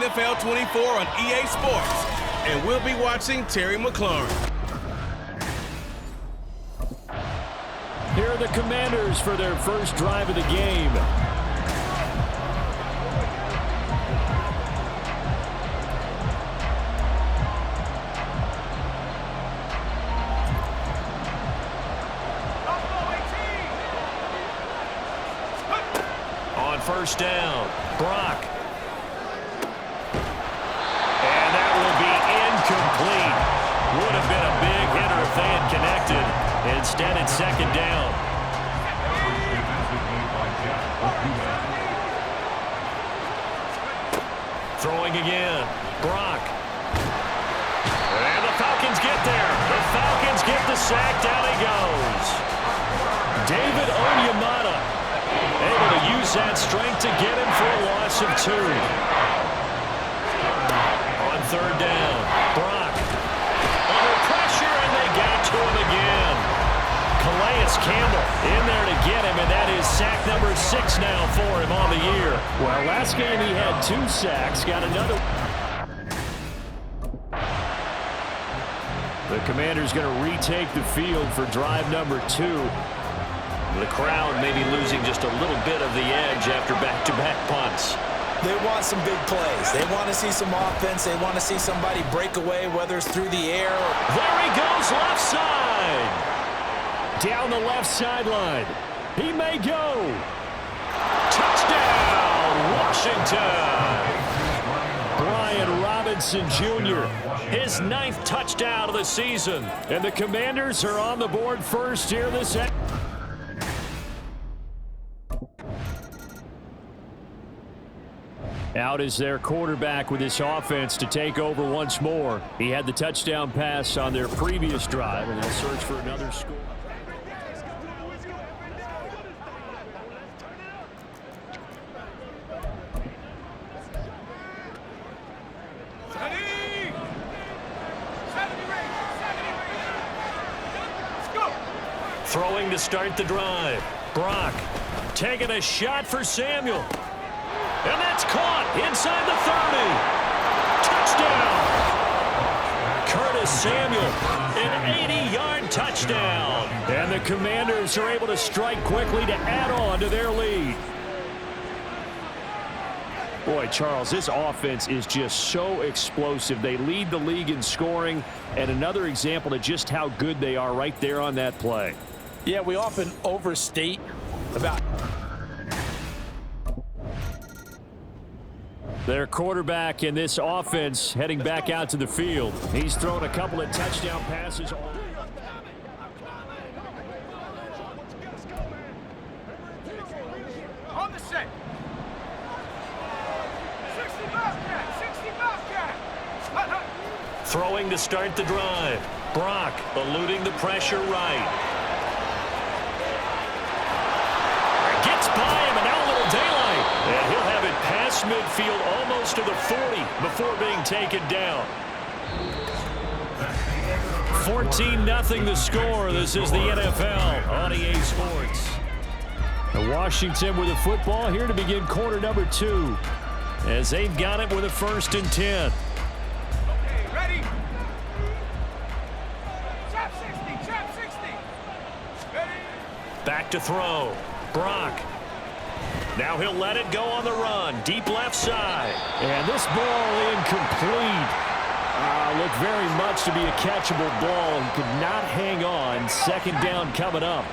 NFL 24 on EA Sports. And we'll be watching Terry McLaurin. Here are the Commanders for their first drive of the game. On first down, Brock. And that will be incomplete. Would have been a big hitter if they had connected. Instead, it's second down. Throwing again, Brock. And the Falcons get there. The Falcons get the sack. Down he goes. David Onyemata able to use that strength to get him for a loss of 2. On third down, Brock. Under pressure, and they got to him again. Calais Campbell in there to get him, and that is sack number 6 now for him on the year. Well, last game he had 2 sacks, got another. The Commanders going to retake the field for drive number 2. The crowd may be losing just a little bit of the edge after back-to-back punts. They want some big plays. They want to see some offense. They want to see somebody break away, whether it's through the air. There he goes, left side. Down the left sideline. He may go. Touchdown, Washington. Brian Robinson Jr., his 9th touchdown of the season. And the Commanders are on the board first here this end. Out is their quarterback with this offense to take over once more. He had the touchdown pass on their previous drive, and they'll search for another score. Throwing to start the drive. Brock taking a shot for Samuel. And that's caught inside the 30. Touchdown. Curtis Samuel, an 80-yard touchdown. And the Commanders are able to strike quickly to add on to their lead. Boy, Charles, this offense is just so explosive. They lead the league in scoring, and another example of just how good they are right there on that play. Yeah, we often overstate about their quarterback in this offense heading back out to the field. He's thrown a couple of touchdown passes. On the set. 60 Bobcat. Throwing to start the drive. Brock eluding the pressure right. Gets by him, and now a little daylight. And he'll have it past midfield almost to the 40 before being taken down. 14-0 the score. This is the NFL on EA Sports. And Washington with the football here to begin quarter number 2 as they've got it with a 1st and 10. Okay, ready? Trap 60. Ready? Back to throw. Brock. Now he'll let it go on the run. Deep left side. And this ball incomplete. Looked very much to be a catchable ball and could not hang on. 2nd down coming up.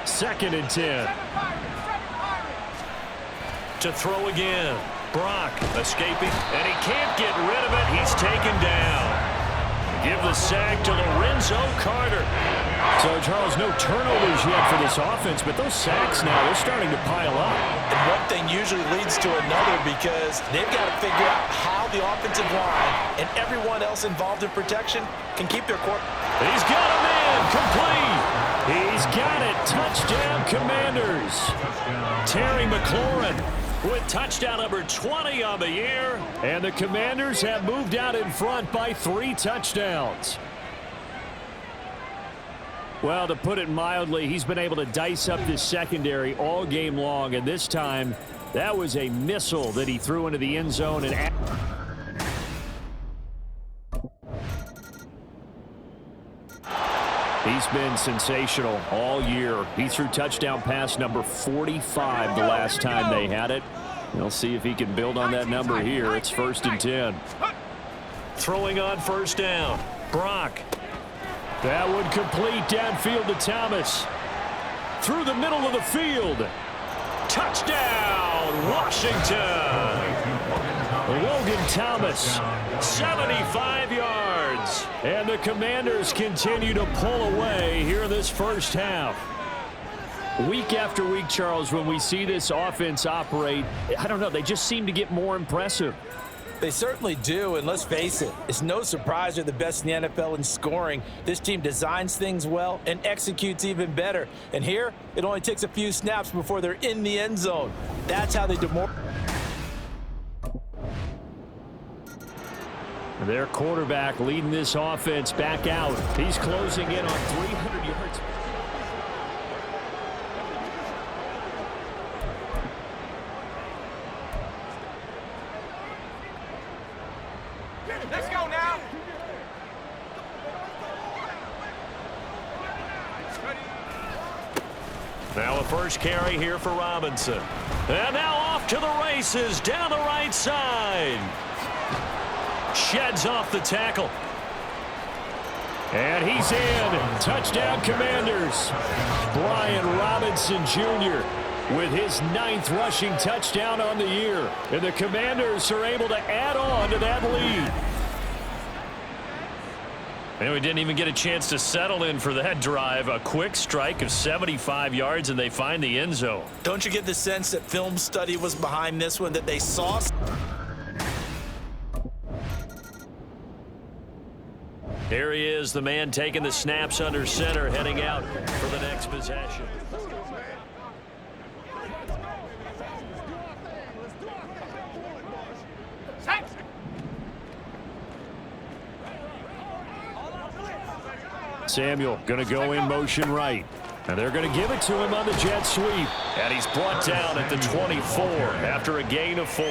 2nd and 10. To throw again. Brock escaping. And he can't get rid of it. He's taken down. Give the sack to Lorenzo Carter. So, Charles, no turnovers yet for this offense, but those sacks now, they're starting to pile up. And one thing usually leads to another because they've got to figure out how the offensive line and everyone else involved in protection can keep their court. He's got a man complete. He's got it. Touchdown, Commanders. Terry McLaurin with touchdown number 20 on the year. And the Commanders have moved out in front by 3 touchdowns. Well, to put it mildly, he's been able to dice up this secondary all game long, and this time That was a missile that he threw into the end zone. And he's been sensational all year. He threw touchdown pass number 45 the last time they had it. We'll see if he can build on that number here. It's 1st and 10. Throwing on 1st down. Brock. That would complete downfield to Thomas. Through the middle of the field. Touchdown, Washington. Logan Thomas, 75 yards. And the Commanders continue to pull away here in this first half. Week after week, Charles, when we see this offense operate, I don't know, they just seem to get more impressive. They certainly do, and let's face it, it's no surprise they're the best in the NFL in scoring. This team designs things well and executes even better. And here, it only takes a few snaps before they're in the end zone. That's how they Their quarterback leading this offense back out. He's closing in on 300 yards. Let's go now. Now a first carry here for Robinson. And now off to the races down the right side. Sheds off the tackle. And he's in. Touchdown Commanders. Brian Robinson Jr. with his 9th rushing touchdown on the year. And the Commanders are able to add on to that lead. And we didn't even get a chance to settle in for that drive. A quick strike of 75 yards, and they find the end zone. Don't you get the sense that film study was behind this one, that they saw? Here he is, the man taking the snaps under center, heading out for the next possession. Samuel going to go in motion right. And they're going to give it to him on the jet sweep. And he's brought down at the 24 after a gain of 4.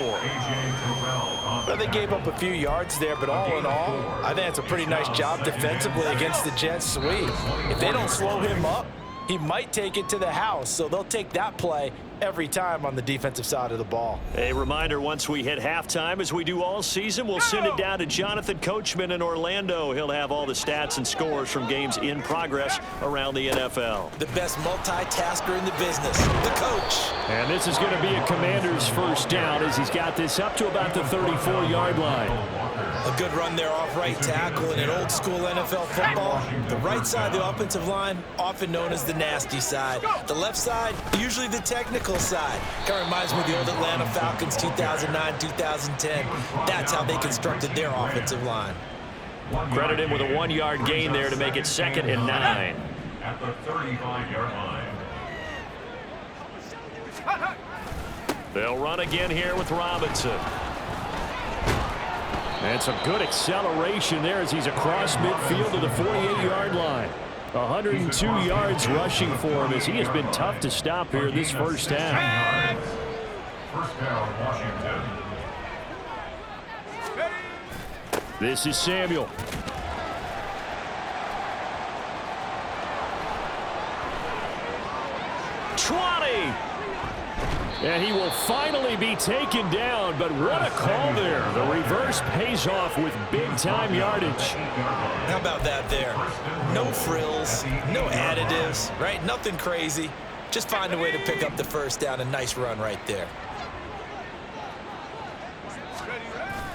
Well, they gave up a few yards there, but all in all, I think that's a pretty nice job defensively against the jet sweep. If they don't slow him up, he might take it to the house, so they'll take that play every time on the defensive side of the ball. A reminder, once we hit halftime, as we do all season, we'll send it down to Jonathan Coachman in Orlando. He'll have all the stats and scores from games in progress around the NFL. The best multitasker in the business, the coach. And this is going to be a Commander's first down as he's got this up to about the 34-yard line. A good run there off right tackle. In an old school NFL football, the right side of the offensive line, often known as the nasty side. The left side, usually the technical side. Kind of reminds me of the old Atlanta Falcons 2009, 2010. That's how they constructed their offensive line. Credit him with a 1-yard gain there to make it 2nd and 9. At the 35-yard line. They'll run again here with Robinson. And some good acceleration there as he's across midfield to the 48-yard line. 102 yards rushing for him as he has been tough to stop here this first half. First down, Washington. This is Samuel. And he will finally be taken down, but what a call there. The reverse pays off with big-time yardage. How about that there? No frills, no additives, right? Nothing crazy. Just find a way to pick up the first down. A nice run right there.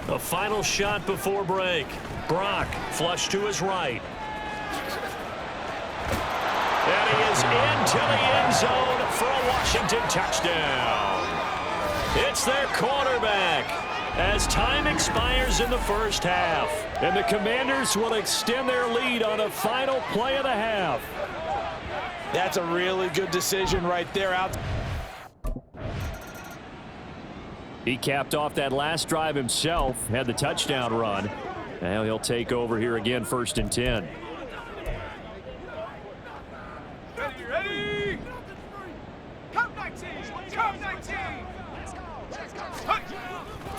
A final shot before break. Brock flush to his right. And he is into the end zone for a Washington touchdown. It's their quarterback as time expires in the first half. And the Commanders will extend their lead on a final play of the half. That's a really good decision right there. He capped off that last drive himself, had the touchdown run. Now he'll take over here again, 1st and 10. Ready? Come 19! Come 19!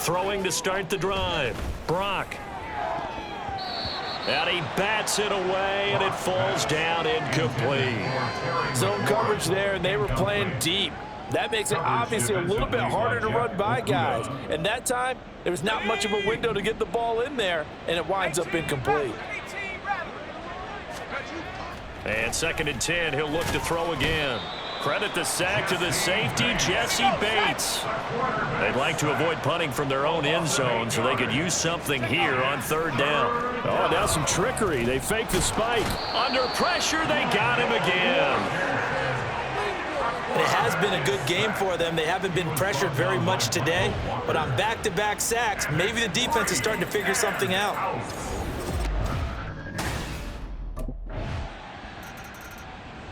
Throwing to start the drive. Brock. And he bats it away, and it falls down incomplete. Zone coverage there, and they were playing deep. That makes it obviously a little bit harder to run by guys. And that time, there was not much of a window to get the ball in there, and it winds up incomplete. And 2nd and 10, he'll look to throw again. Credit the sack to the safety, Jesse Bates. They'd like to avoid punting from their own end zone so they could use something here on 3rd down. Oh, now some trickery. They fake the spike. Under pressure, they got him again. It has been a good game for them. They haven't been pressured very much today, but on back-to-back sacks, maybe the defense is starting to figure something out.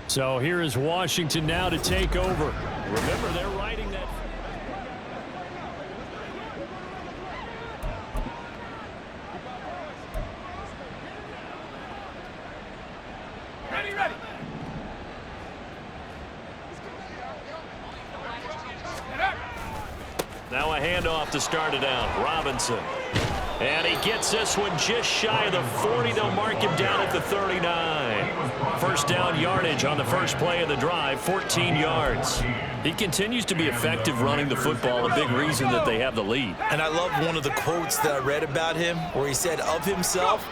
So here is Washington now to take over. Remember, they're riding that. Ready. Now a handoff to start it out. Robinson. And he gets this one just shy of the 40. They'll mark him down at the 39. 1st down yardage on the first play of the drive, 14 yards. He continues to be effective running the football, a big reason that they have the lead. And I love one of the quotes that I read about him where he said of himself,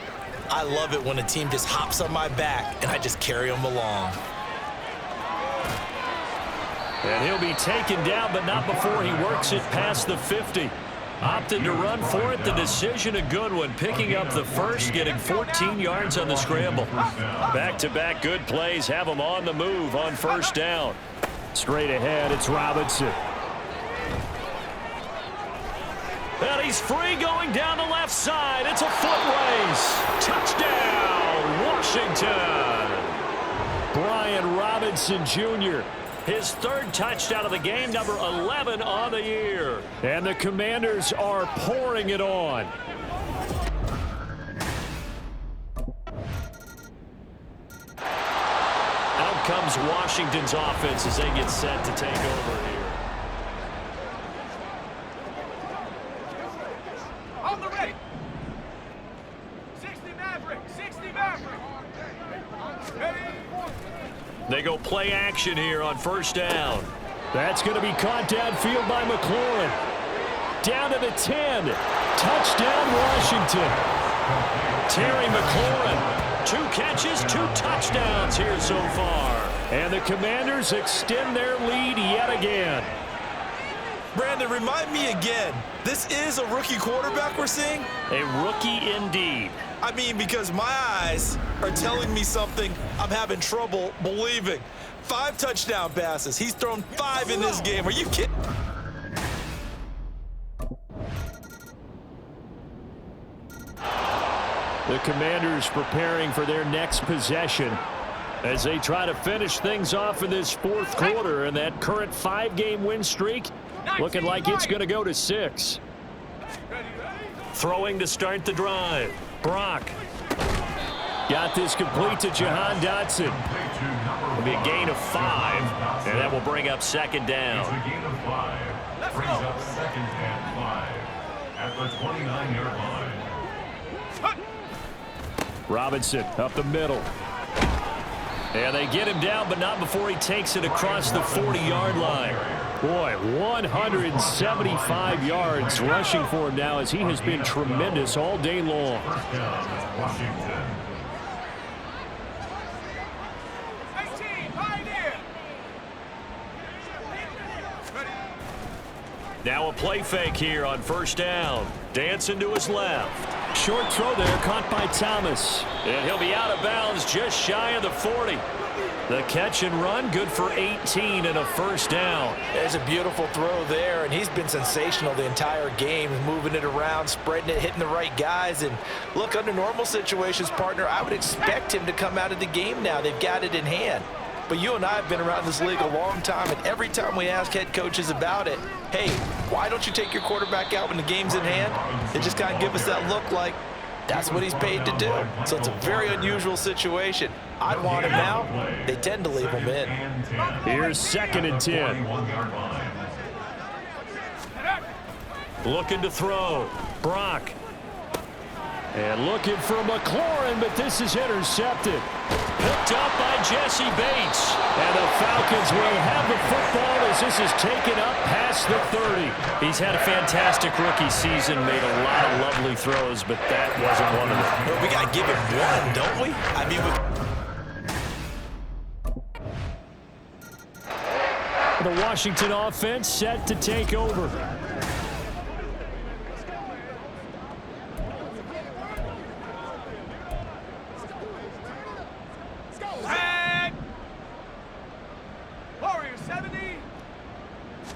"I love it when a team just hops on my back and I just carry them along." And he'll be taken down, but not before he works it past the 50. Opted to run for it. The decision a good one. Picking up the first, getting 14 yards on the scramble. Back-to-back good plays have him on the move on 1st down. Straight ahead, it's Robinson. And he's free going down the left side. It's a foot race. Touchdown, Washington. Brian Robinson Jr., his 3rd touchdown of the game, number 11 on the year. And the Commanders are pouring it on. Out comes Washington's offense as they get set to take over here. On the ready. 60 Maverick. Ready. They go play action here on 1st down. That's going to be caught downfield by McLaurin. Down to the 10. Touchdown, Washington. Terry McLaurin. 2 catches, 2 touchdowns here so far. And the Commanders extend their lead yet again. Brandon, remind me again, this is a rookie quarterback we're seeing? A rookie indeed. I mean, because my eyes are telling me something I'm having trouble believing. 5 touchdown passes. He's thrown 5 in this game. Are you kidding? The Commanders preparing for their next possession as they try to finish things off in this 4th quarter, and that current 5-game win streak looking like it's going to go to 6. Throwing to start the drive. Brock. Got this complete to Jahan Dotson. It'll be a gain of 5, and that will bring up 2nd down. It's a gain of 5. Brings up 2nd and 5 at the 29-yard line. Robinson up the middle. And they get him down, but not before he takes it across the 40-yard line. Boy, 175 yards rushing for him now as he has been tremendous all day long. First down, Washington. 18, pioneer. Now a play fake here on 1st down. Dancing to his left. Short throw there, caught by Thomas. And he'll be out of bounds just shy of the 40. The catch and run, good for 18 and a 1st down. There's a beautiful throw there, and he's been sensational the entire game, moving it around, spreading it, hitting the right guys. And look, under normal situations, partner, I would expect him to come out of the game now. They've got it in hand. But you and I have been around this league a long time, and every time we ask head coaches about it, hey, why don't you take your quarterback out when the game's in hand? They just kind of give us that look like that's what he's paid to do. So it's a very unusual situation. I'd want him now. They tend to leave him in. Here's 2nd and 10. Looking to throw. Brock. And looking for McLaurin, but this is intercepted. Picked up by Jesse Bates. And the Falcons will have the football as this is taken up past the 30. He's had a fantastic rookie season, made a lot of lovely throws, but that wasn't one of them. Well, we got to give him one, don't we? I mean, The Washington offense set to take over. Warriors 70.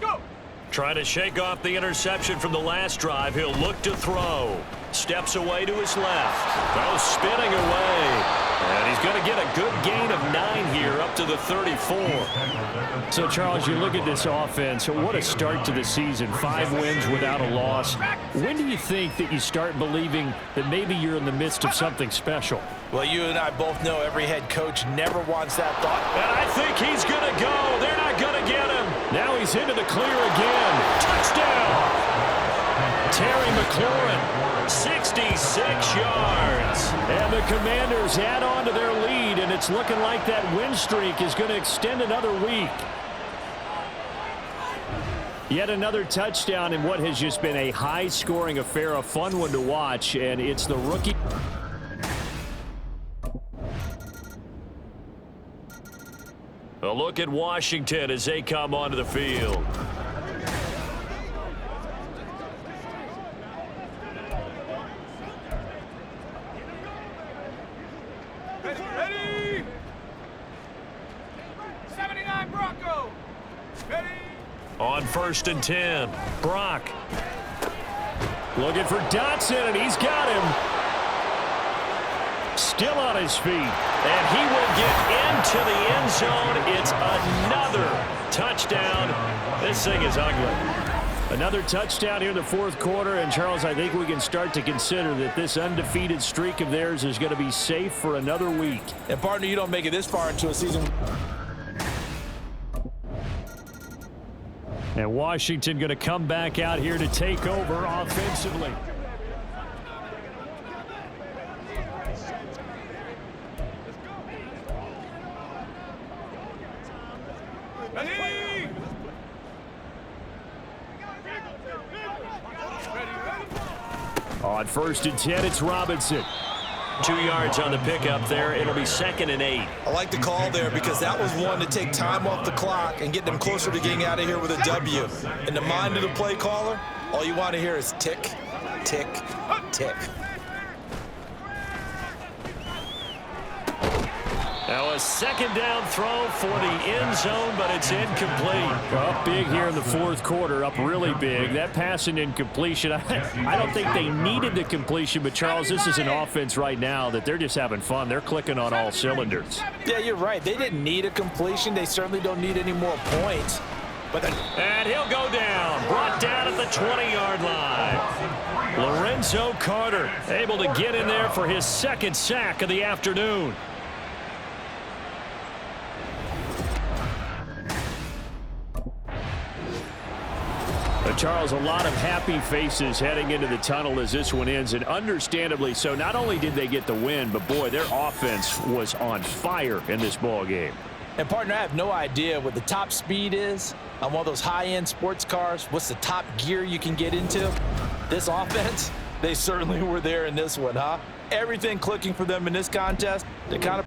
Go. Trying to shake off the interception from the last drive. He'll look to throw. Steps away to his left. Goes spinning away. And he's going to get a good gain of 9 here up to the 34. So, Charles, you look at this offense. What a start to the season. 5 wins without a loss. When do you think that you start believing that maybe you're in the midst of something special? well, you and I both know every head coach never wants that thought. And I think he's going to go. They're not going to get him. Now he's into the clear again. Touchdown. Terry McLaurin, 66 yards. And the Commanders add on to their lead, and it's looking like that win streak is going to extend another week. Yet another touchdown in what has just been a high-scoring affair, a fun one to watch, and it's the rookie. A look at Washington as they come onto the field. Ready. 79 Bronco. Ready. On 1st and 10, Brock. Looking for Dotson, and he's got him. Still on his feet. And he will get into the end zone. It's another touchdown. This thing is ugly. Another touchdown here in the 4th quarter. And, Charles, I think we can start to consider that this undefeated streak of theirs is going to be safe for another week. And, partner, you don't make it this far into a season. And Washington going to come back out here to take over offensively. Ready. On 1st and 10, it's Robinson. 2 yards on the pickup there. It'll be 2nd and 8. I like the call there because that was one to take time off the clock and get them closer to getting out of here with a W. In the mind of the play caller, all you want to hear is tick, tick, tick. Now a 2nd down throw for the end zone, but it's incomplete. Up big here in the 4th quarter, up really big. That pass and incompletion, I don't think they needed the completion, but Charles, this is an offense right now that they're just having fun. They're clicking on all cylinders. Yeah, you're right. They didn't need a completion. They certainly don't need any more points. And he'll go down, brought down at the 20-yard line. Lorenzo Carter able to get in there for his 2nd sack of the afternoon. Charles, a lot of happy faces heading into the tunnel as this one ends, and understandably so. Not only did they get the win, but, boy, their offense was on fire in this ball game. And, partner, I have no idea what the top speed is on one of those high-end sports cars. What's the top gear you can get into? This offense, they certainly were there in this one, huh? Everything clicking for them in this contest. They kind of